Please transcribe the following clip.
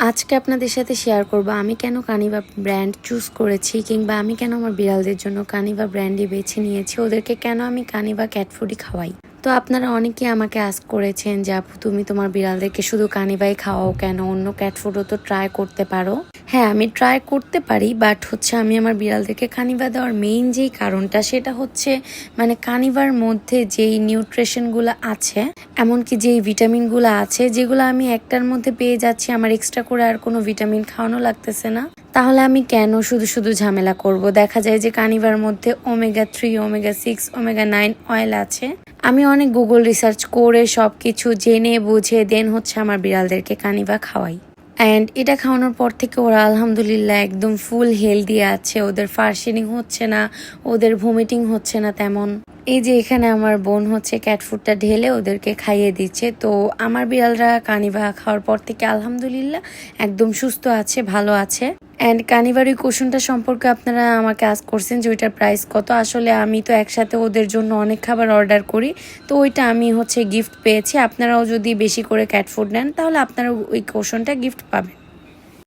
আজকে আপনাদের সাথে শেয়ার করব আমি কেন কানিভা ব্র্যান্ড চুজ করেছি কিংবা আমি কেন আমার বিড়ালদের জন্য কানিভা ব্র্যান্ডই বেছে নিয়েছি, ওদেরকে কেন আমি কানিভা ক্যাট ফুডই খাওয়াই। তো আপনারা অনেকেই আমাকে আস্ক করেছেন যে আপু তুমি তোমার বিড়ালদেরকে শুধু কানিভাই খাওয়াও কেন, অন্য ক্যাট ফুডও তো ট্রাই করতে পারো। হ্যাঁ, আমি ট্রাই করতে পারি, বাট আমি আমার বিড়ালদেরকে কানিভা দেওয়ার মেইন যেই কারণটা সেটা হচ্ছে কানিভার মধ্যে যেই নিউট্রিশনগুলো আছে, এমনকি যেই ভিটামিনগুলো আছে যেগুলো আমি একটার মধ্যে পেয়ে যাচ্ছি, আমার এক্সট্রা করে আর কোনো ভিটামিন খাওয়ানো লাগতেছে না। তাহলে আমি কেন শুধু শুধু ঝামেলা করব। দেখা যায় যে কানিভার মধ্যে ওমেগা 3, ওমেগা 6, ওমেগা 9 অয়েল আছে। আমি অনেক গুগল রিসার্চ করে সবকিছু জেনে বুঝে দেন আমার বিড়ালদেরকে কানিভা খাওয়াই। অ্যান্ড এটা খাওয়ানোর পর থেকে ওরা আলহামদুলিল্লাহ একদম ফুল হেলদি আছে, ওদের ফার্শিনিং হচ্ছে না, ওদের ভমিটিং হচ্ছে না তেমন। এই যে এখানে আমার বোন ক্যাট ফুডটা ঢেলে ওদেরকে খাইয়ে দিচ্ছে। তো আমার বিড়ালরা কানিভা খাওয়ার পর থেকে আলহামদুলিল্লাহ একদম সুস্থ আছে, ভালো আছে। অ্যান্ড কানিভার ওই কুশনটা সম্পর্কে আপনারা আমাকে আস্ক করছেন যে ওইটার প্রাইস কত। আসলে আমি তো একসাথে ওদের জন্য অনেক খাবার অর্ডার করি, তো ওইটা আমি গিফট পেয়েছি। আপনারাও যদি বেশি করে ক্যাট ফুড নেন তাহলে আপনারা ওই কুশনটা গিফট পাবেন।